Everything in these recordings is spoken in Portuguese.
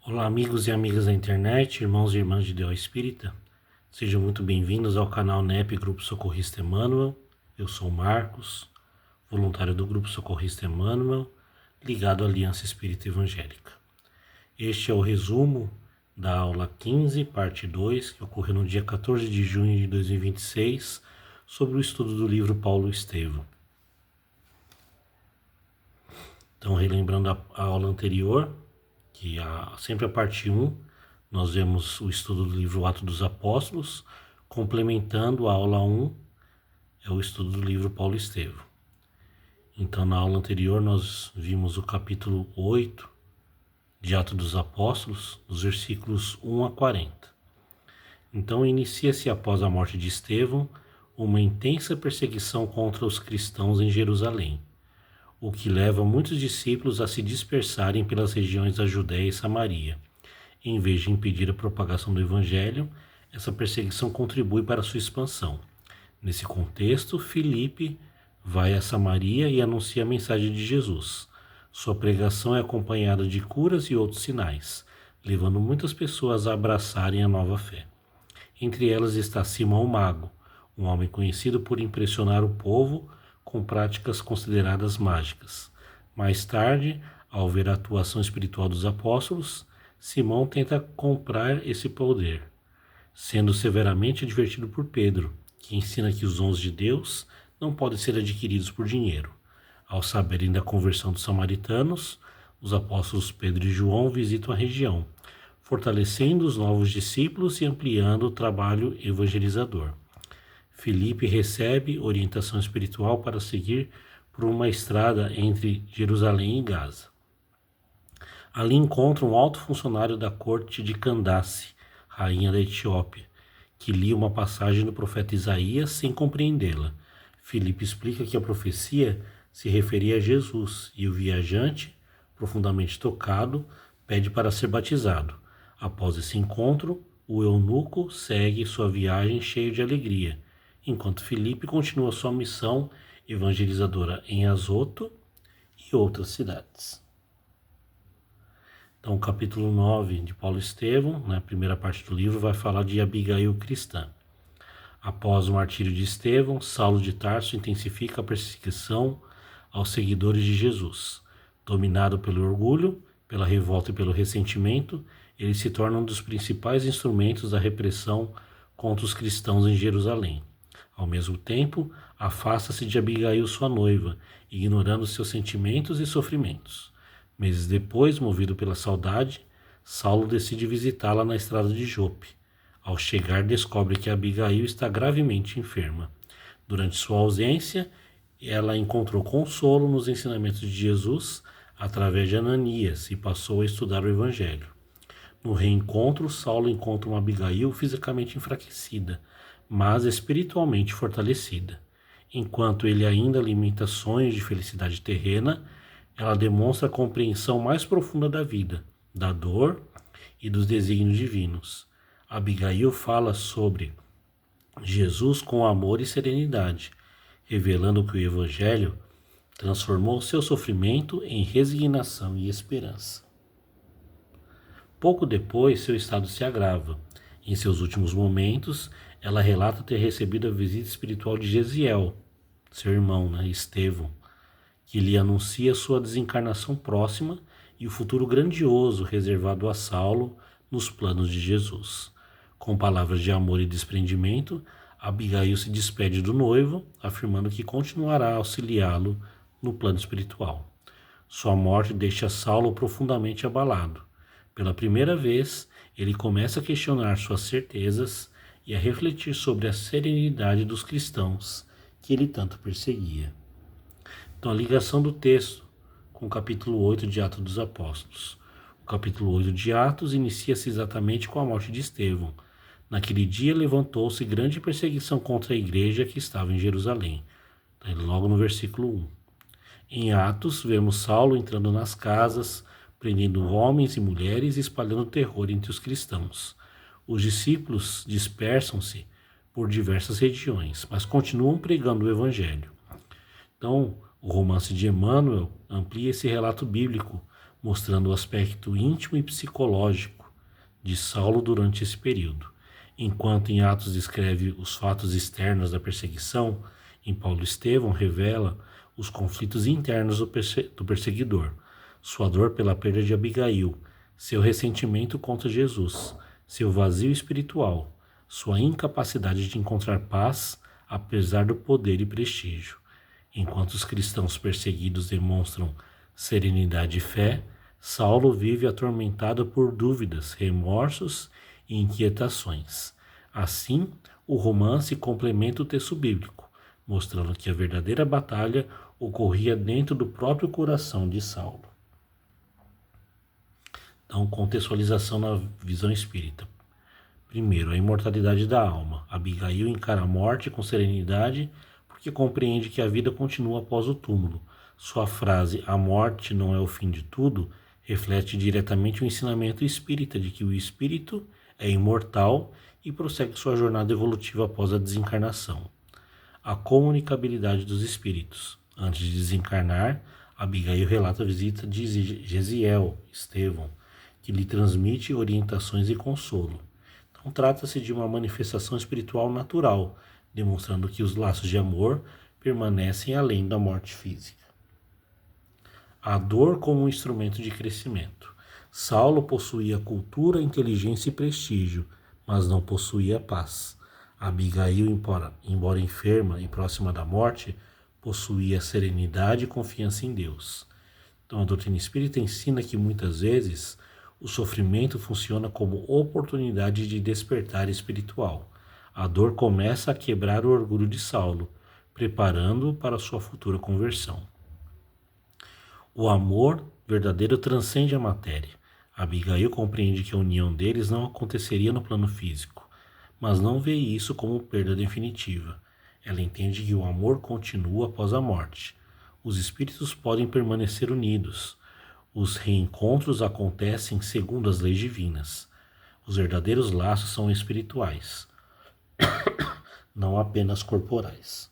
Olá, amigos e amigas da internet, irmãos e irmãs de Deus Espírita. Sejam muito bem-vindos ao canal NEP Grupo Socorrista Emmanuel. Eu sou Marcos, voluntário do Grupo Socorrista Emmanuel, ligado à Aliança Espírita Evangélica. Este é o resumo da aula 15, parte 2, que ocorreu no dia 14 de junho de 2026, sobre o estudo do livro Paulo Estevão. Então, relembrando a aula anterior, que sempre a parte 1, nós vemos o estudo do livro Atos dos Apóstolos, complementando a aula 1, é o estudo do livro Paulo Estevão. Então, na aula anterior, nós vimos o capítulo 8 de Atos dos Apóstolos, dos versículos 1 a 40. Então, inicia-se após a morte de Estevão uma intensa perseguição contra os cristãos em Jerusalém, o que leva muitos discípulos a se dispersarem pelas regiões da Judéia e Samaria. Em vez de impedir a propagação do Evangelho, essa perseguição contribui para a sua expansão. Nesse contexto, Filipe vai a Samaria e anuncia a mensagem de Jesus. Sua pregação é acompanhada de curas e outros sinais, levando muitas pessoas a abraçarem a nova fé. Entre elas está Simão o Mago, um homem conhecido por impressionar o povo com práticas consideradas mágicas. Mais tarde, ao ver a atuação espiritual dos apóstolos, Simão tenta comprar esse poder, sendo severamente advertido por Pedro, que ensina que os dons de Deus não podem ser adquiridos por dinheiro. Ao saberem da conversão dos samaritanos, os apóstolos Pedro e João visitam a região, fortalecendo os novos discípulos e ampliando o trabalho evangelizador. Filipe recebe orientação espiritual para seguir por uma estrada entre Jerusalém e Gaza. Ali encontra um alto funcionário da corte de Candace, rainha da Etiópia, que lia uma passagem do profeta Isaías sem compreendê-la. Filipe explica que a profecia se referia a Jesus e o viajante, profundamente tocado, pede para ser batizado. Após esse encontro, o eunuco segue sua viagem cheio de alegria, enquanto Filipe continua sua missão evangelizadora em Azoto e outras cidades. Então, o capítulo 9 de Paulo Estevão, na primeira parte do livro, vai falar de Abigail cristã. Após o martírio de Estevão, Saulo de Tarso intensifica a perseguição aos seguidores de Jesus. Dominado pelo orgulho, pela revolta e pelo ressentimento, ele se torna um dos principais instrumentos da repressão contra os cristãos em Jerusalém. Ao mesmo tempo, afasta-se de Abigail, sua noiva, ignorando seus sentimentos e sofrimentos. Meses depois, movido pela saudade, Saulo decide visitá-la na estrada de Jope. Ao chegar, descobre que Abigail está gravemente enferma. Durante sua ausência, ela encontrou consolo nos ensinamentos de Jesus através de Ananias e passou a estudar o Evangelho. No reencontro, Saulo encontra uma Abigail fisicamente enfraquecida, mas espiritualmente fortalecida. Enquanto ele ainda alimenta sonhos de felicidade terrena, ela demonstra a compreensão mais profunda da vida, da dor e dos desígnios divinos. Abigail fala sobre Jesus com amor e serenidade, revelando que o Evangelho transformou seu sofrimento em resignação e esperança. Pouco depois, seu estado se agrava. Em seus últimos momentos, ela relata ter recebido a visita espiritual de Gesiel, seu irmão, Estevão, que lhe anuncia sua desencarnação próxima e o futuro grandioso reservado a Saulo nos planos de Jesus. Com palavras de amor e desprendimento, Abigail se despede do noivo, afirmando que continuará a auxiliá-lo no plano espiritual. Sua morte deixa Saulo profundamente abalado. Pela primeira vez, ele começa a questionar suas certezas e a refletir sobre a serenidade dos cristãos que ele tanto perseguia. Então, a ligação do texto com o capítulo 8 de Atos dos Apóstolos. O capítulo 8 de Atos inicia-se exatamente com a morte de Estevão. Naquele dia levantou-se grande perseguição contra a igreja que estava em Jerusalém. Logo no versículo 1. Em Atos, vemos Saulo entrando nas casas, prendendo homens e mulheres e espalhando terror entre os cristãos. Os discípulos dispersam-se por diversas regiões, mas continuam pregando o Evangelho. Então, o romance de Emmanuel amplia esse relato bíblico, mostrando o aspecto íntimo e psicológico de Saulo durante esse período. Enquanto em Atos descreve os fatos externos da perseguição, em Paulo Estevão revela os conflitos internos do perseguidor, sua dor pela perda de Abigail, seu ressentimento contra Jesus, seu vazio espiritual, sua incapacidade de encontrar paz apesar do poder e prestígio. Enquanto os cristãos perseguidos demonstram serenidade e fé, Saulo vive atormentado por dúvidas, remorsos e inquietações. Assim, o romance complementa o texto bíblico, mostrando que a verdadeira batalha ocorria dentro do próprio coração de Saulo. Então, contextualização na visão espírita. Primeiro, a imortalidade da alma. Abigail encara a morte com serenidade porque compreende que a vida continua após o túmulo. Sua frase, a morte não é o fim de tudo, reflete diretamente o ensinamento espírita de que o espírito é imortal e prossegue sua jornada evolutiva após a desencarnação. A comunicabilidade dos espíritos. Antes de desencarnar, Abigail relata a visita de Gesiel, Estevão, que lhe transmite orientações e consolo. Então, trata-se de uma manifestação espiritual natural, demonstrando que os laços de amor permanecem além da morte física. A dor como um instrumento de crescimento. Saulo possuía cultura, inteligência e prestígio, mas não possuía paz. Abigail, embora enferma e próxima da morte, possuía serenidade e confiança em Deus. Então, a doutrina espírita ensina que muitas vezes o sofrimento funciona como oportunidade de despertar espiritual. A dor começa a quebrar o orgulho de Saulo, preparando-o para sua futura conversão. O amor verdadeiro transcende a matéria. Abigail compreende que a união deles não aconteceria no plano físico, mas não vê isso como perda definitiva. Ela entende que o amor continua após a morte. Os espíritos podem permanecer unidos. Os reencontros acontecem segundo as leis divinas. Os verdadeiros laços são espirituais, não apenas corporais.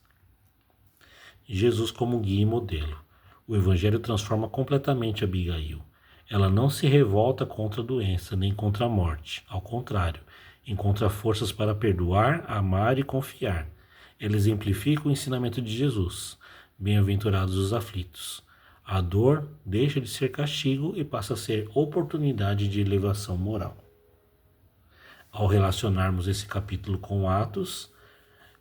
Jesus como guia e modelo. O Evangelho transforma completamente Abigail. Ela não se revolta contra a doença, nem contra a morte. Ao contrário, encontra forças para perdoar, amar e confiar. Ela exemplifica o ensinamento de Jesus. Bem-aventurados os aflitos. A dor deixa de ser castigo e passa a ser oportunidade de elevação moral. Ao relacionarmos esse capítulo com Atos,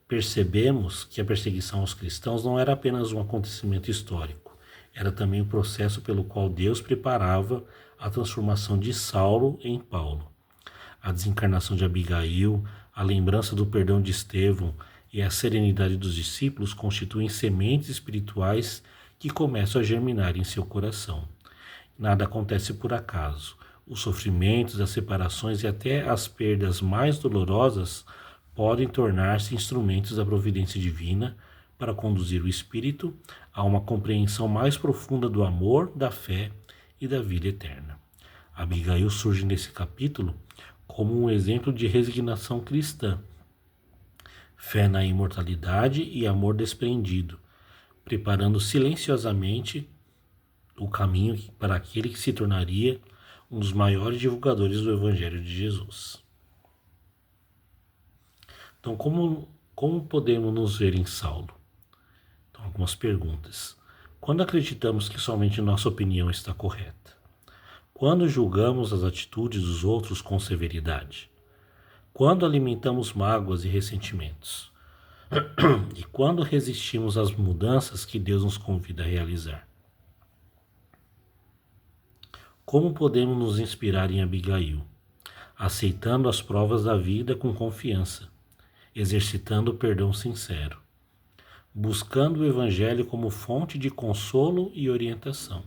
percebemos que a perseguição aos cristãos não era apenas um acontecimento histórico, era também o processo pelo qual Deus preparava a transformação de Saulo em Paulo. A desencarnação de Abigail, a lembrança do perdão de Estevão e a serenidade dos discípulos constituem sementes espirituais que começam a germinar em seu coração. Nada acontece por acaso. Os sofrimentos, as separações e até as perdas mais dolorosas podem tornar-se instrumentos da providência divina para conduzir o espírito a uma compreensão mais profunda do amor, da fé e da vida eterna. Abigail surge nesse capítulo como um exemplo de resignação cristã, fé na imortalidade e amor desprendido, preparando silenciosamente o caminho para aquele que se tornaria um dos maiores divulgadores do Evangelho de Jesus. Então, como podemos nos ver em Saulo? Então, algumas perguntas. Quando acreditamos que somente nossa opinião está correta? Quando julgamos as atitudes dos outros com severidade? Quando alimentamos mágoas e ressentimentos? E quando resistimos às mudanças que Deus nos convida a realizar? Como podemos nos inspirar em Abigail? Aceitando as provas da vida com confiança, exercitando o perdão sincero, buscando o Evangelho como fonte de consolo e orientação,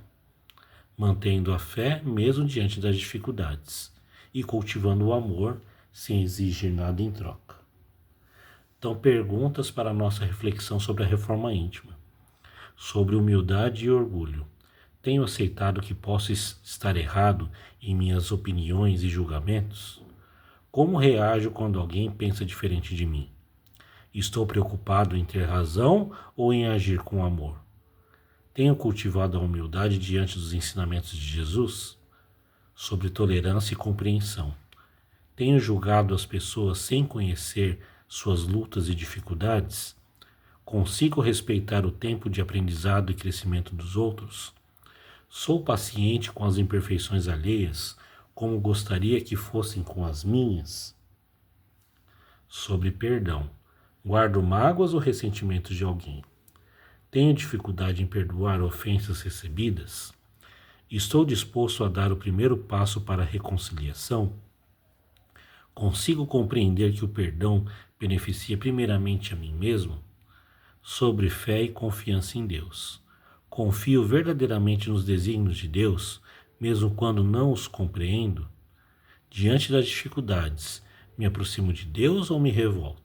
mantendo a fé mesmo diante das dificuldades e cultivando o amor sem exigir nada em troca. Então, perguntas para a nossa reflexão sobre a reforma íntima. Sobre humildade e orgulho. Tenho aceitado que posso estar errado em minhas opiniões e julgamentos? Como reajo quando alguém pensa diferente de mim? Estou preocupado em ter razão ou em agir com amor? Tenho cultivado a humildade diante dos ensinamentos de Jesus sobre tolerância e compreensão. Tenho julgado as pessoas sem conhecer suas lutas e dificuldades? Consigo respeitar o tempo de aprendizado e crescimento dos outros? Sou paciente com as imperfeições alheias, como gostaria que fossem com as minhas? Sobre perdão. Guardo mágoas ou ressentimentos de alguém? Tenho dificuldade em perdoar ofensas recebidas? Estou disposto a dar o primeiro passo para a reconciliação? Consigo compreender que o perdão beneficia primeiramente a mim mesmo? Sobre fé e confiança em Deus. Confio verdadeiramente nos desígnios de Deus, mesmo quando não os compreendo? Diante das dificuldades, me aproximo de Deus ou me revolto?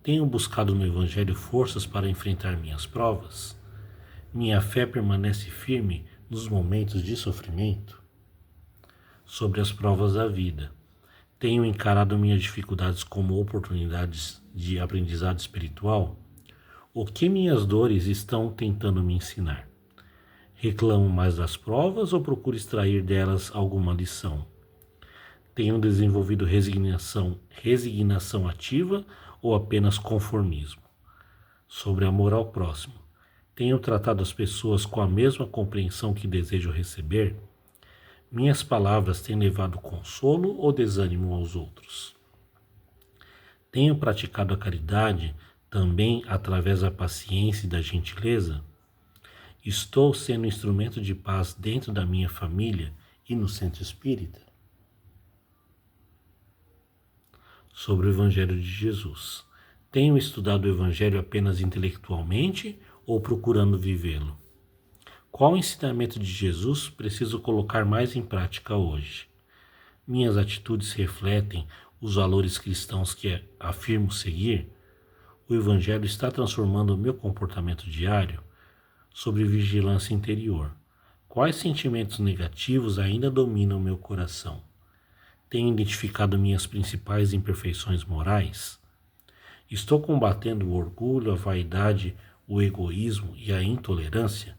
Tenho buscado no Evangelho forças para enfrentar minhas provas? Minha fé permanece firme nos momentos de sofrimento? Sobre as provas da vida. Tenho encarado minhas dificuldades como oportunidades de aprendizado espiritual? O que minhas dores estão tentando me ensinar? Reclamo mais das provas ou procuro extrair delas alguma lição? Tenho desenvolvido resignação ativa ou apenas conformismo? Sobre amor ao próximo. Tenho tratado as pessoas com a mesma compreensão que desejo receber? Minhas palavras têm levado consolo ou desânimo aos outros? Tenho praticado a caridade também através da paciência e da gentileza? Estou sendo instrumento de paz dentro da minha família e no centro espírita? Sobre o Evangelho de Jesus. Tenho estudado o Evangelho apenas intelectualmente ou procurando vivê-lo? Qual ensinamento de Jesus preciso colocar mais em prática hoje? Minhas atitudes refletem os valores cristãos que afirmo seguir? O Evangelho está transformando o meu comportamento diário? Sobre vigilância interior. Quais sentimentos negativos ainda dominam meu coração? Tenho identificado minhas principais imperfeições morais? Estou combatendo o orgulho, a vaidade, o egoísmo e a intolerância?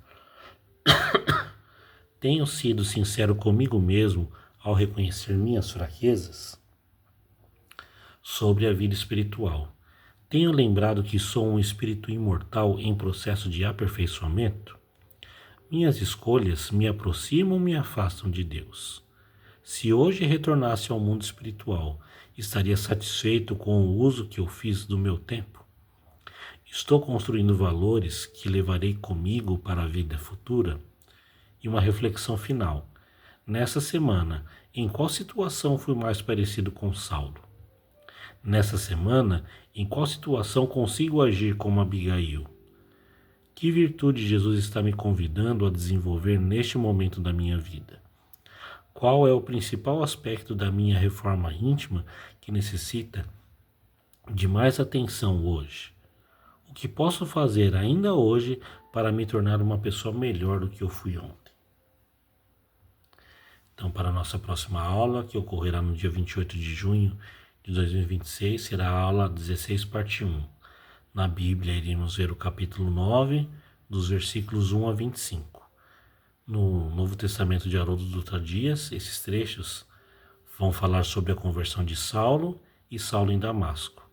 Tenho sido sincero comigo mesmo ao reconhecer minhas fraquezas? Sobre a vida espiritual. Tenho lembrado que sou um espírito imortal em processo de aperfeiçoamento? Minhas escolhas me aproximam ou me afastam de Deus? Se hoje retornasse ao mundo espiritual, estaria satisfeito com o uso que eu fiz do meu tempo? Estou construindo valores que levarei comigo para a vida futura? E uma reflexão final. Nessa semana, em qual situação fui mais parecido com Saulo? Nessa semana, em qual situação consigo agir como Abigail? Que virtude Jesus está me convidando a desenvolver neste momento da minha vida? Qual é o principal aspecto da minha reforma íntima que necessita de mais atenção hoje? O que posso fazer ainda hoje para me tornar uma pessoa melhor do que eu fui ontem? Então, para a nossa próxima aula, que ocorrerá no dia 28 de junho de 2026, será a aula 16, parte 1. Na Bíblia, iremos ver o capítulo 9, dos versículos 1 a 25. No Novo Testamento de Haroldo Dutra Dias, esses trechos vão falar sobre a conversão de Saulo e Saulo em Damasco.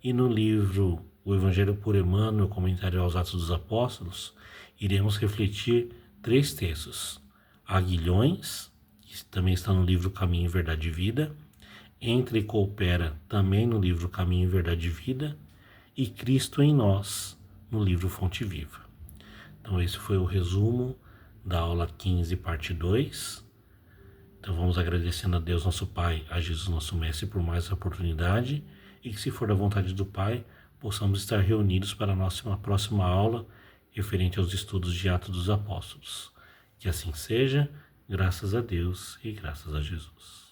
E no livro O Evangelho por Emmanuel, comentário aos Atos dos Apóstolos, iremos refletir 3 textos. Aguilhões, que também está no livro Caminho, Verdade e Vida, Entra e Coopera, também no livro Caminho, Verdade e Vida, e Cristo em Nós, no livro Fonte Viva. Então esse foi o resumo da aula 15, parte 2. Então vamos agradecendo a Deus nosso Pai, a Jesus nosso Mestre por mais essa oportunidade, e que, se for da vontade do Pai, possamos estar reunidos para a nossa próxima aula referente aos estudos de Atos dos Apóstolos. Que assim seja, graças a Deus e graças a Jesus.